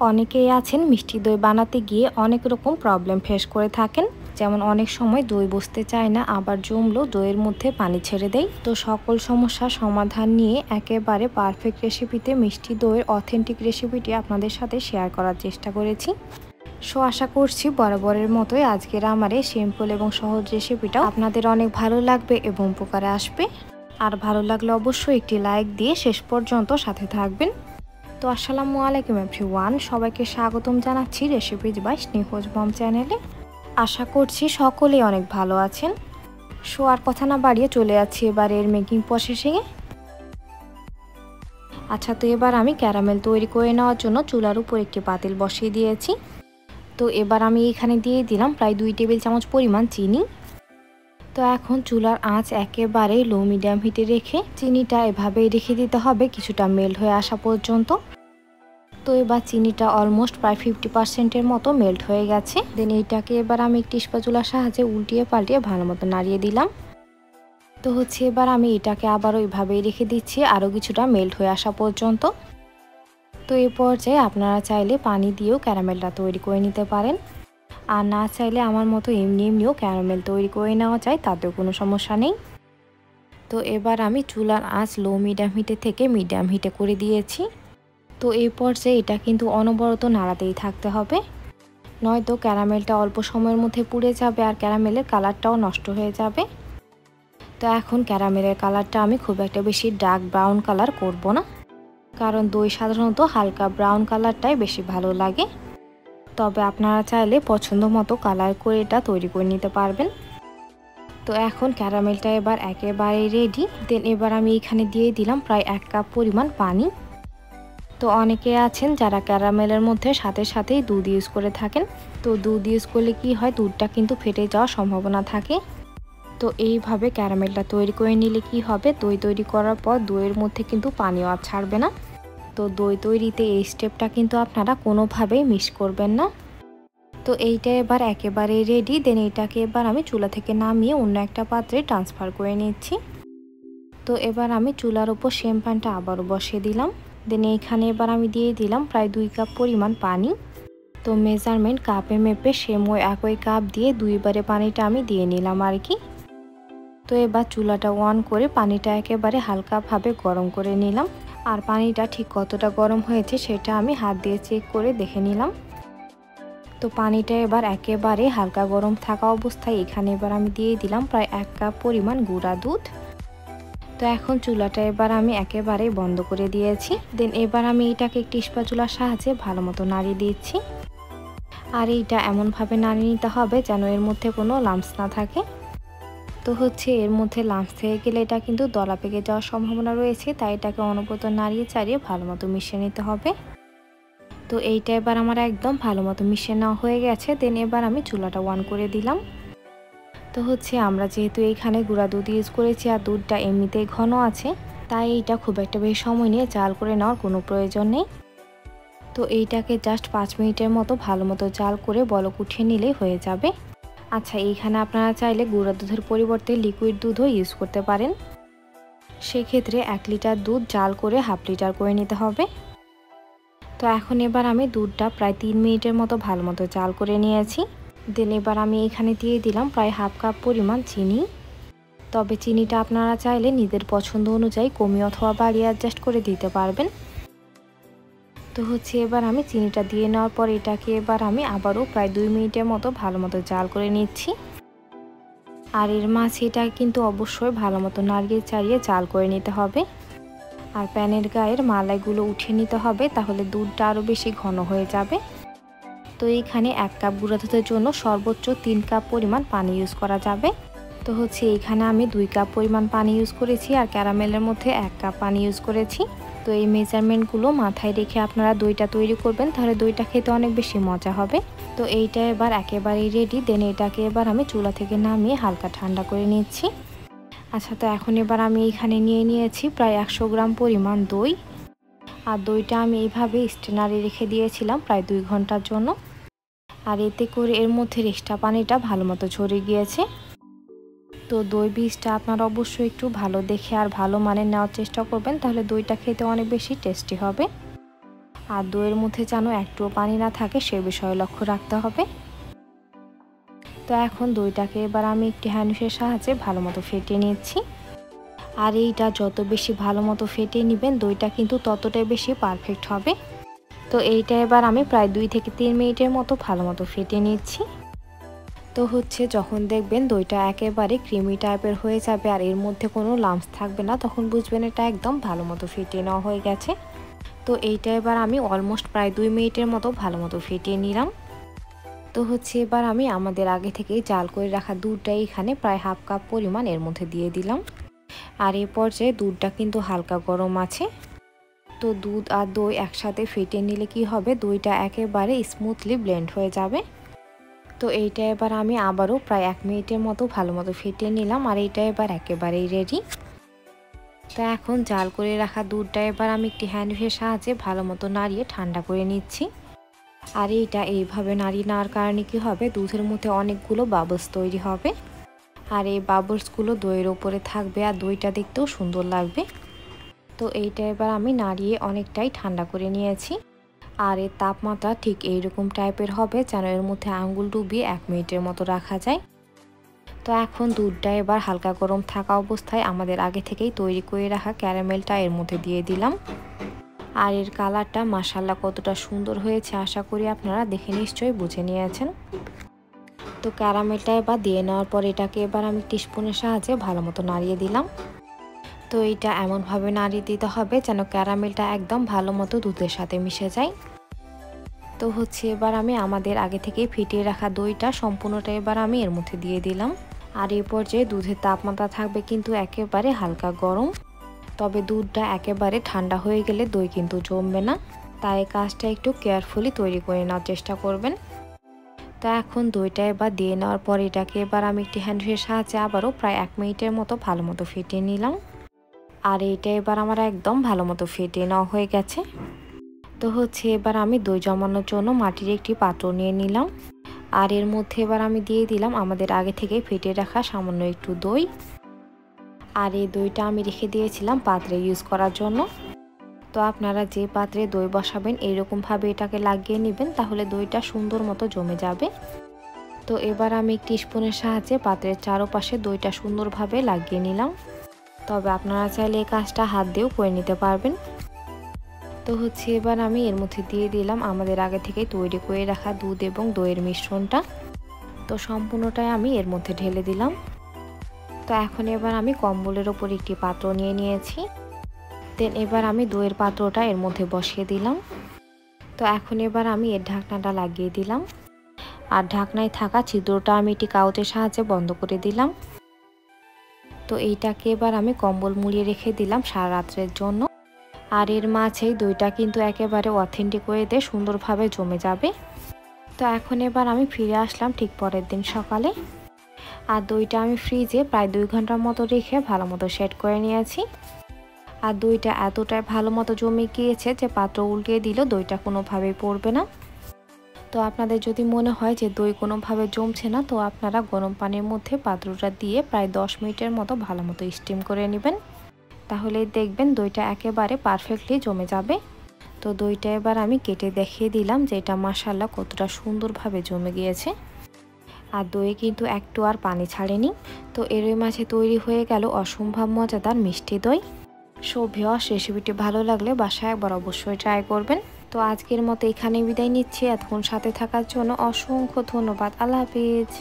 অনেকেই আছেন মিষ্টি দই বানাতে গিয়ে অনেক রকম প্রবলেম ফেস করে থাকেন। যেমন অনেক সময় দই বসতে চায় না, আবার জমলেও দইয়ের মধ্যে পানি ছেড়ে দেয়। তো সকল সমস্যার সমাধান নিয়ে একেবারে পারফেক্ট রেসিপিতে মিষ্টি দইয়ের অথেন্টিক রেসিপিটি আপনাদের সাথে শেয়ার করার চেষ্টা করেছি। সো আশা করছি বরাবরের মতোই আজকের আমার এই সিম্পল এবং সহজ রেসিপিটা আপনাদের অনেক ভালো লাগবে এবং উপকারে আসবে। আর ভালো লাগলে অবশ্যই একটি লাইক দিয়ে শেষ পর্যন্ত সাথে থাকবেন। তো আসসালামু আলাইকুম এভরিওয়ান, সবাইকে স্বাগতম জানাচ্ছি রেসিপিজ বাই স্নেহজ মম চ্যানেলে। আশা করছি সকলেই অনেক ভালো আছেন। সো আর কথা না বাড়িয়ে চলে যাচ্ছি এবার এর মেকিং প্রসেসিংয়ে। আচ্ছা, তো এবার আমি ক্যারামেল তৈরি করে নেওয়ার জন্য চুলার উপর একটি পাতিল বসিয়ে দিয়েছি। তো এবার আমি এখানে দিয়ে দিলাম প্রায় 2 টেবিল চামচ পরিমাণ চিনি। তো এখন চুলার আঁচ একেবারে লো মিডিয়াম হিটে রেখে চিনিটা এভাবেই রেখে দিতে হবে কিছুটা মেল্ট হয়ে আসা পর্যন্ত। তো এবার চিনিটা অলমোস্ট প্রায় 50%-এর মতো মেল্ট হয়ে গেছে। দেন এইটাকে এবার আমি একটি স্প্যাচুলার সাহায্যে উল্টিয়ে পাল্টিয়ে ভালো মতো নাড়িয়ে দিলাম। তো এবার আমি এটাকে আবারও এইভাবেই রেখে দিচ্ছি আরও কিছুটা মেল্ট হয়ে আসা পর্যন্ত। তো এই পর্যায়ে আপনারা চাইলে পানি দিয়েও ক্যারামেলটা তৈরি করে নিতে পারেন, আর না চাইলে আমার মতো এমনিও ক্যারামেল তৈরি করে নেওয়া যায়, তাতেও কোনো সমস্যা নেই। তো এবার আমি চুলার আঁচ লো মিডিয়াম হিটে থেকে মিডিয়াম হিটে করে দিয়েছি। তো এই পর্যায়ে এটা কিন্তু অনবরত নাড়াতেই থাকতে হবে, নয়তো ক্যারামেলটা অল্প সময়ের মধ্যে পুড়ে যাবে আর ক্যারামেলের কালারটাও নষ্ট হয়ে যাবে। তো এখন ক্যারামেলের কালারটা আমি খুব একটা বেশি ডার্ক ব্রাউন কালার করব না, কারণ দই সাধারণত হালকা ব্রাউন কালারটাই বেশি ভালো লাগে। তবে আপনারা চাইলে পছন্দ মতো কালার করে এটা তৈরি করে নিতে পারবেন। তো এখন ক্যারামেলটা এবার একেবারে রেডি। দেন এবার আমি এখানে দিয়ে দিলাম প্রায় 1 কাপ পরিমাণ পানি। তো অনেকে আছেন যারা ক্যারামেলের মধ্যে সাথে সাথেই দুধ ইউজ করে থাকেন। তো দুধ ইউজ করলে কি হয়, দুধটা কিন্তু ফেটে যাওয়ার সম্ভাবনা থাকে। তো এইভাবে ক্যারামেলটা তৈরি করে নিলে কি হবে, দই তৈরি করার পর দইয়ের মধ্যে কিন্তু পানিও আর ছাড়বে না। তো দই তৈরিতে এই স্টেপটা কিন্তু আপনারা কোনোভাবেই মিস করবেন না। তো এইটা এবার একেবারে রেডি। দেন এইটাকে এবার আমি চুলা থেকে নামিয়ে অন্য একটা পাত্রে ট্রান্সফার করে নিচ্ছি। তো এবার আমি চুলার উপর সেম প্যানটা আবারও বসিয়ে দিলাম। দেন এইখানে এবার আমি দিয়ে দিলাম প্রায় 2 কাপ পরিমাণ পানি। তো মেজারমেন্ট কাপে মেপে সেম ওই একই কাপ দিয়ে 2 বারে পানিটা আমি দিয়ে নিলাম আর কি। তো এবার চুলাটা অন করে পানিটা একেবারে হালকাভাবে গরম করে নিলাম। আর পানিটা ঠিক কতটা গরম হয়েছে সেটা আমি হাত দিয়ে চেক করে দেখে নিলাম। তো পানিটা এবার একেবারে হালকা গরম থাকা অবস্থায় এখানে এবার আমি দিয়ে দিলাম প্রায় 1 কাপ পরিমাণ গুঁড়া দুধ। তো এখন চুলাটা এবার আমি একেবারে বন্ধ করে দিয়েছি। দেন এবার আমি এটাকে একটি স্প্যাচুলার সাহায্যে ভালো মতো নাড়িয়ে দিচ্ছি। আর এইটা এমনভাবে নাড়িয়ে নিতে হবে যেন এর মধ্যে কোনো লাম্পস না থাকে। তো এর মধ্যে লাম্পস থেকে গেলে এটা কিন্তু দলা পেকে যাওয়ার সম্ভাবনা রয়েছে, তাই এটাকে অনবরত নাড়িয়ে চাড়িয়ে ভালো মতো মিশিয়ে নিতে হবে। তো এইটা এবার আমার একদম ভালো মতো মিশিয়ে নেওয়া হয়ে গেছে। দেন এবার আমি চুলাটা অন করে দিলাম। তো আমরা যেহেতু এইখানে গুঁড়া দুধ ইউজ করেছি আর দুধটা এমনিতেই ঘন আছে, তাই এইটা খুব একটা বেশি সময় নিয়ে জাল করে নেওয়ার কোনো প্রয়োজন নেই। তো এইটাকে জাস্ট 5 মিনিটের মতো ভালো মতো জাল করে বলক উঠিয়ে নিলেই হয়ে যাবে। আচ্ছা, এইখানে আপনারা চাইলে গুঁড়া দুধের পরিবর্তে লিকুইড দুধও ইউজ করতে পারেন। সেক্ষেত্রে 1 লিটার দুধ জাল করে হাফ লিটার করে নিতে হবে। তো এখন এবার আমি দুধটা প্রায় 3 মিনিটের মতো ভালো মতো জাল করে নিয়েছি। দেন এবার আমি এখানে দিয়ে দিলাম প্রায় হাফ কাপ পরিমাণ চিনি। তবে চিনিটা আপনারা চাইলে নিজের পছন্দ অনুযায়ী কমিয়ে অথবা বাড়িয়ে অ্যাডজাস্ট করে দিতে পারবেন। তো এবার আমি চিনিটা দিয়ে নেওয়ার পর এটাকে এবার আমি আবারও প্রায় 2 মিনিটের মতো ভালো মতো জাল করে নিচ্ছি। আর এর মাঝে এটা কিন্তু অবশ্যই ভালো মতো নাড়িয়ে চাড়িয়ে জাল করে নিতে হবে। আর প্যানের গায়ের মালাইগুলো উঠিয়ে নিতে হবে, তাহলে দুধটা আরও বেশি ঘন হয়ে যাবে। তো এইখানে 1 কাপ গুঁড়া দুধের জন্য সর্বোচ্চ 3 কাপ পরিমাণ পানি ইউজ করা যাবে। তো এইখানে আমি 2 কাপ পরিমাণ পানি ইউজ করেছি আর ক্যারামেলের মধ্যে 1 কাপ পানি ইউজ করেছি। তো এই মেজারমেন্টগুলো মাথায় রেখে আপনারা দইটা তৈরি করবেন, তাহলে দইটা খেতে অনেক বেশি মজা হবে। তো এইটা এবার একেবারেই রেডি। দেন এটাকে এবার আমি চুলা থেকে নামিয়ে হালকা ঠান্ডা করে নিচ্ছি। আচ্ছা, তো এখন এবার আমি এখানে নিয়ে নিয়েছি প্রায় 100 গ্রাম পরিমাণ দই। আর দইটা আমি এইভাবে স্ট্রেনারে রেখে দিয়েছিলাম প্রায় 2 ঘন্টার জন্য। আর এতে করে এর মধ্যে এক্সট্রা পানিটা ভালো মতো ঝরে গিয়েছে। তো দই বীজটা আপনারা অবশ্যই একটু ভালো দেখে আর ভালো মানের নেওয়ার চেষ্টা করবেন, তাহলে দইটা খেতে অনেক বেশি টেস্টি হবে। আর দইয়ের মধ্যে যেন একটুও পানি না থাকে সে বিষয়ে লক্ষ্য রাখতে হবে। তো এখন দইটাকে এবার আমি একটি হ্যান্ডউইচের সাহায্যে ভালো মতো ফেটিয়ে নিচ্ছি। আর এইটা যত বেশি ভালো মতো ফেটিয়ে নেবেন দইটা কিন্তু ততটাই বেশি পারফেক্ট হবে। তো এইটা এবার আমি প্রায় 2 থেকে 3 মিনিটের মতো ভালো মতো ফেটিয়ে নিচ্ছি। তো যখন দেখবেন দইটা একেবারে ক্রিমি টাইপের হয়ে যাবে আর এর মধ্যে কোনো লাম্পস থাকবে না, তখন বুঝবেন এটা একদম ভালো মতো ফেটিয়ে নেওয়া হয়ে গেছে। তো এইটা এবার আমি অলমোস্ট প্রায় 2 মিনিটের মতো ভালো মতো ফেটিয়ে নিলাম। তো এবার আমি আমাদের আগে থেকেই জাল করে রাখা দুধটা এখানে প্রায় হাফ কাপ পরিমাণ এর মধ্যে দিয়ে দিলাম। আর এই পর্যায়ে দুধটা কিন্তু হালকা গরম আছে। তো দুধ আর দই একসাথে ফেটিয়ে নিলে কি হবে, দইটা একেবারে স্মুথলি ব্লেন্ড হয়ে যাবে। তো এইটা এবার আমি আবারও প্রায় 1 মিনিটের মতো ভালো মতো ফেটিয়ে নিলাম আর এইটা এবার একেবারেই রেডি। তো এখন জাল করে রাখা দুধটা এবার আমি একটি হ্যান্ডউইচের সাহায্যে ভালো মতো নাড়িয়ে ঠান্ডা করে নিচ্ছি। আর এইটা এইভাবে নাড়িয়ে নেওয়ার কারণে কি হবে, দুধের মধ্যে অনেকগুলো বাবলস তৈরি হবে আর এই বাবলসগুলো দইয়ের ওপরে থাকবে আর দইটা দেখতেও সুন্দর লাগবে। তো এইটা এবার আমি নাড়িয়ে অনেকটাই ঠান্ডা করে নিয়েছি। আর এর তাপমাত্রা ঠিক এইরকম টাইপের হবে যেন এর মধ্যে আঙ্গুল ডুবিয়ে 1 মিনিটের মতো রাখা যায়। তো এখন দুধটা এবার হালকা গরম থাকা অবস্থায় আমাদের আগে থেকেই তৈরি করে রাখা ক্যারামেলটা এর মধ্যে দিয়ে দিলাম। আর এর কালারটা মাশাআল্লাহ কতটা সুন্দর হয়েছে আশা করি আপনারা দেখে নিশ্চয়ই বুঝে নিয়েছেন। তো ক্যারামেলটা এবার দিয়ে নেওয়ার পর এটাকে এবার আমি একটি স্পুনের সাহায্যে ভালো মতো নাড়িয়ে দিলাম। তো এইটা এমনভাবে নাড়িয়ে দিতে হবে যেন ক্যারামেলটা একদম ভালো মতো দুধের সাথে মিশে যায়। তো এবার আমি আমাদের আগে থেকে ফিটিয়ে রাখা দইটা সম্পূর্ণটা এবার আমি এর মধ্যে দিয়ে দিলাম। আর এই পর্যায়ে দুধের তাপমাত্রা থাকবে কিন্তু একেবারে হালকা গরম, তবে দুধটা একেবারে ঠান্ডা হয়ে গেলে দই কিন্তু জমবে না, তাই কাজটা একটু কেয়ারফুলি তৈরি করে নেওয়ার চেষ্টা করবেন। তো এখন দইটা এবার দিয়ে নেওয়ার পর এটাকে এবার আমি একটি হ্যান্ডউইচের সাহায্যে আবারও প্রায় 1 মিনিটের মতো ভালো মতো ফেটিয়ে নিলাম। আর এইটা এবার আমার একদম ভালো মতো ফেটিয়ে নেওয়া হয়ে গেছে। তো এবার আমি দই জমানোর জন্য মাটির একটি পাত্র নিয়ে নিলাম আর এর মধ্যে এবার আমি দিয়ে দিলাম আমাদের আগে থেকে ফেটিয়ে রাখা সামান্য একটু দই। আর এই দইটা আমি রেখে দিয়েছিলাম পাত্রে ইউজ করার জন্য। তো আপনারা যে পাত্রে দই বসাবেন এইরকমভাবে এটাকে লাগিয়ে নেবেন, তাহলে দইটা সুন্দর মতো জমে যাবে। তো এবার আমি একটি স্পুনের সাহায্যে পাত্রের চারপাশে দইটা সুন্দরভাবে লাগিয়ে নিলাম, তবে আপনারা চাইলে এই কাজটা হাত দিয়েও করে নিতে পারবেন। তো এবার আমি এর মধ্যে দিয়ে দিলাম আমাদের আগে থেকে তৈরি করে রাখা দুধ এবং দইয়ের মিশ্রণটা। তো সম্পূর্ণটাই আমি এর মধ্যে ঢেলে দিলাম। তো এখন এবার আমি কম্বলের ওপর একটি পাত্র নিয়ে নিয়েছি। দেন এবার আমি দইয়ের পাত্রটা এর মধ্যে বসিয়ে দিলাম। তো এখন এবার আমি এর ঢাকনাটা লাগিয়ে দিলাম আর ঢাকনায় থাকা ছিদ্রটা আমি একটি কাগজের সাহায্যে বন্ধ করে দিলাম। তো এইটাকে এবার আমি কম্বল মুড়িয়ে রেখে দিলাম সারা রাত্রের জন্য। আর এর মাঝেই দইটা কিন্তু একেবারে অথেন্টিক ওয়েতে সুন্দরভাবে জমে যাবে। তো এখন এবার আমি ফিরে আসলাম ঠিক পরের দিন সকালে। আর দইটা আমি ফ্রিজে প্রায় 2 ঘন্টার মতো রেখে ভালো মতো সেট করে নিয়েছি। আর দইটা এতটাই ভালো মতো জমে গিয়েছে যে পাত্র উল্টিয়ে দিলেও দইটা কোনোভাবেই পড়বে না। তো আপনাদের যদি মনে হয় যে দই কোনোভাবে জমছে না, তো আপনারা গরম পানির মধ্যে পাত্রটা দিয়ে প্রায় 10 মিনিটের মতো ভালো মতো স্টিম করে নেবেন, তাহলেই দেখবেন দইটা একেবারে পারফেক্টলি জমে যাবে। তো দইটা এবার আমি কেটে দেখিয়ে দিলাম যে এটা মাশাআল্লাহ কতটা সুন্দরভাবে জমে গিয়েছে। আর দইয়ে কিন্তু একটু আর পানি ছাড়েনি। তো এরই মাঝে তৈরি হয়ে গেল অসম্ভব মজাদার মিষ্টি দই। সো ভিউয়ার্স, রেসিপিটি ভালো লাগলে বাসায় একবার অবশ্যই ট্রাই করবেন। তো আজকের মতো এখানেই বিদায় নিচ্ছি। এতক্ষণ সাথে থাকার জন্য অসংখ্য ধন্যবাদ। আল্লাহ হাফিজ।